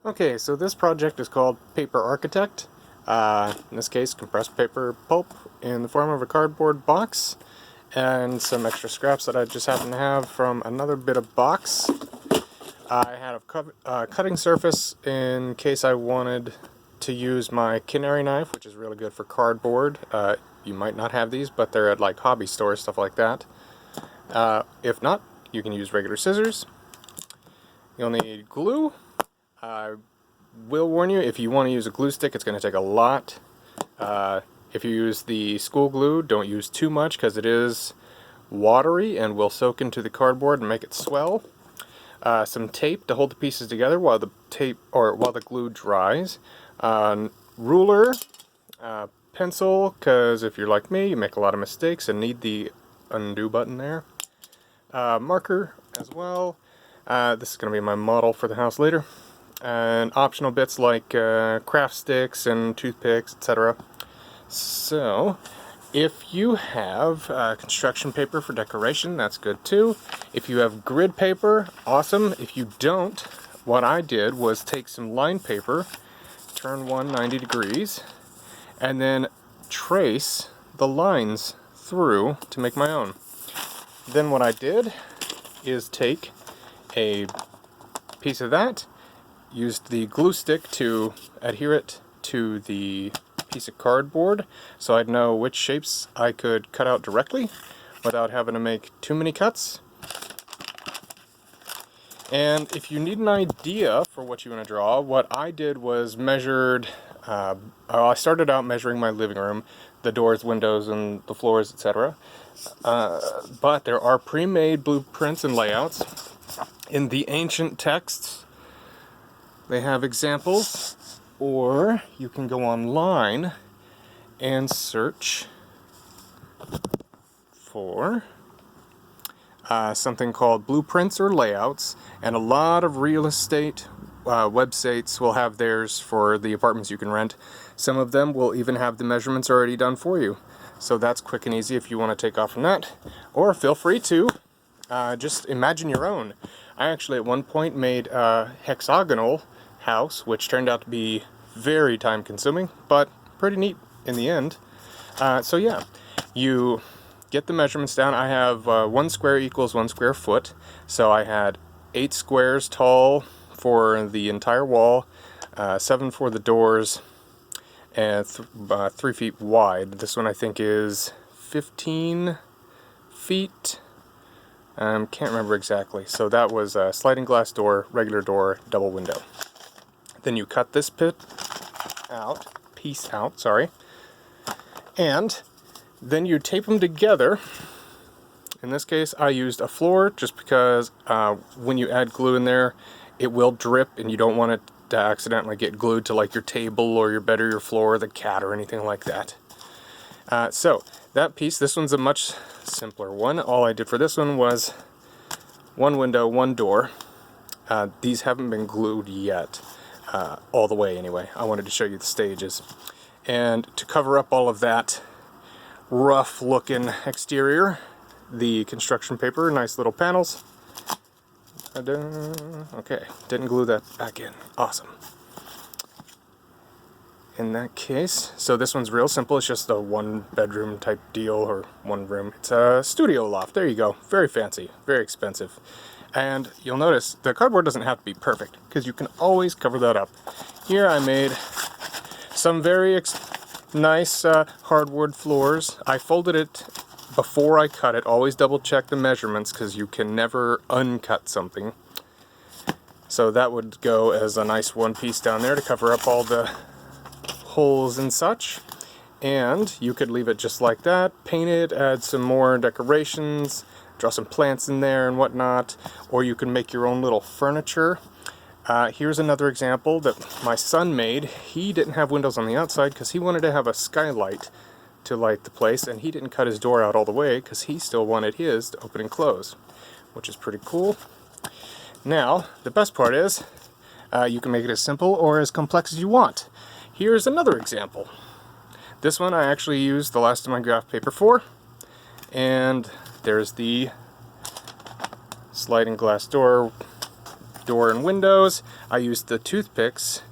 Okay, so this project is called Paper Architect. In this case, compressed paper pulp in the form of a cardboard box, and some extra scraps that I just happen to have from another bit of box. I had a cutting surface in case I wanted to use my canary knife, which is really good for cardboard. You might not have these, but they're at like hobby stores, stuff like that. If not, you can use regular scissors. You'll need glue. I will warn you, if you want to use a glue stick, it's going to take a lot. If you use the school glue, don't use too much because it is watery and will soak into the cardboard and make it swell. Some tape to hold the pieces together while the glue dries. Ruler, pencil, because if you're like me, you make a lot of mistakes and need the undo button there. Marker as well. This is going to be my model for the house later. And optional bits like craft sticks and toothpicks, etc. So, if you have construction paper for decoration, that's good too. If you have grid paper, awesome. If you don't, what I did was take some lined paper, turn one 90 degrees, and then trace the lines through to make my own. Then what I did is take a piece of that, used the glue stick to adhere it to the piece of cardboard so I'd know which shapes I could cut out directly without having to make too many cuts. And if you need an idea for what you want to draw, what I did was measured, I started out measuring my living room, the doors, windows, and the floors, etc. But there are pre-made blueprints and layouts. In the ancient texts, they have examples, or you can go online and search for something called blueprints or layouts, and a lot of real estate websites will have theirs for the apartments you can rent. Some of them will even have the measurements already done for you, so that's quick and easy if you want to take off from that. Or feel free to just imagine your own. I actually at one point made a hexagonal house, which turned out to be very time consuming, but pretty neat in the end. So yeah, you get the measurements down. I have 1 square equals 1 square foot, so I had 8 squares tall for the entire wall, 7 for the doors, and 3 feet wide. This one I think is 15 feet. Can't remember exactly. So that was a sliding glass door, regular door, double window. Then you cut this piece out, and then you tape them together. In this case, I used a floor just because when you add glue in there, it will drip, and you don't want it to accidentally get glued to like your table or your bed or your floor, or the cat or anything like that. So that piece, this one's a much simpler one. All I did for this one was 1 window, 1 door. These haven't been glued yet. All the way anyway. I wanted to show you the stages. And to cover up all of that rough looking exterior, the construction paper, nice little panels. Okay, didn't glue that back in. Awesome. In that case, so this one's real simple. It's just a 1 bedroom type deal, or 1 room. It's a studio loft. There you go. Very fancy, very expensive. And you'll notice the cardboard doesn't have to be perfect, because you can always cover that up. Here I made some very nice hardwood floors. I folded it before I cut it. Always double check the measurements, because you can never uncut something. So that would go as a nice one piece down there to cover up all the holes and such. And you could leave it just like that, paint it, add some more decorations, draw some plants in there and whatnot, or you can make your own little furniture. Here's another example that my son made. He didn't have windows on the outside because he wanted to have a skylight to light the place, and he didn't cut his door out all the way because he still wanted his to open and close, which is pretty cool. Now, the best part is you can make it as simple or as complex as you want. Here's another example. This one I actually used the last of my graph paper for, and there's the sliding glass door door and windows. I used the toothpicks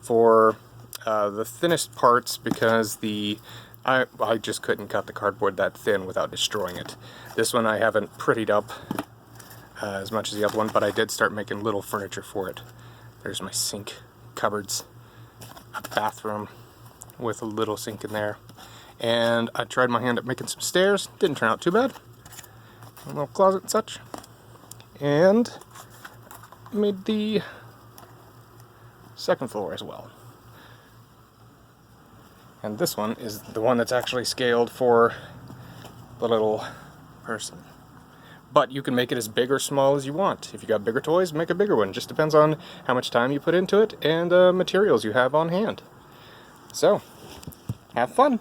for the thinnest parts because I just couldn't cut the cardboard that thin without destroying it. This one I haven't prettied up as much as the other one, but I did start making little furniture for it. There's my sink, cupboards, a bathroom with a little sink in there. And I tried my hand at making some stairs. Didn't turn out too bad. A little closet and such. And made the second floor as well. And this one is the one that's actually scaled for the little person. But you can make it as big or small as you want. If you got bigger toys, make a bigger one. Just depends on how much time you put into it and materials you have on hand. So, have fun!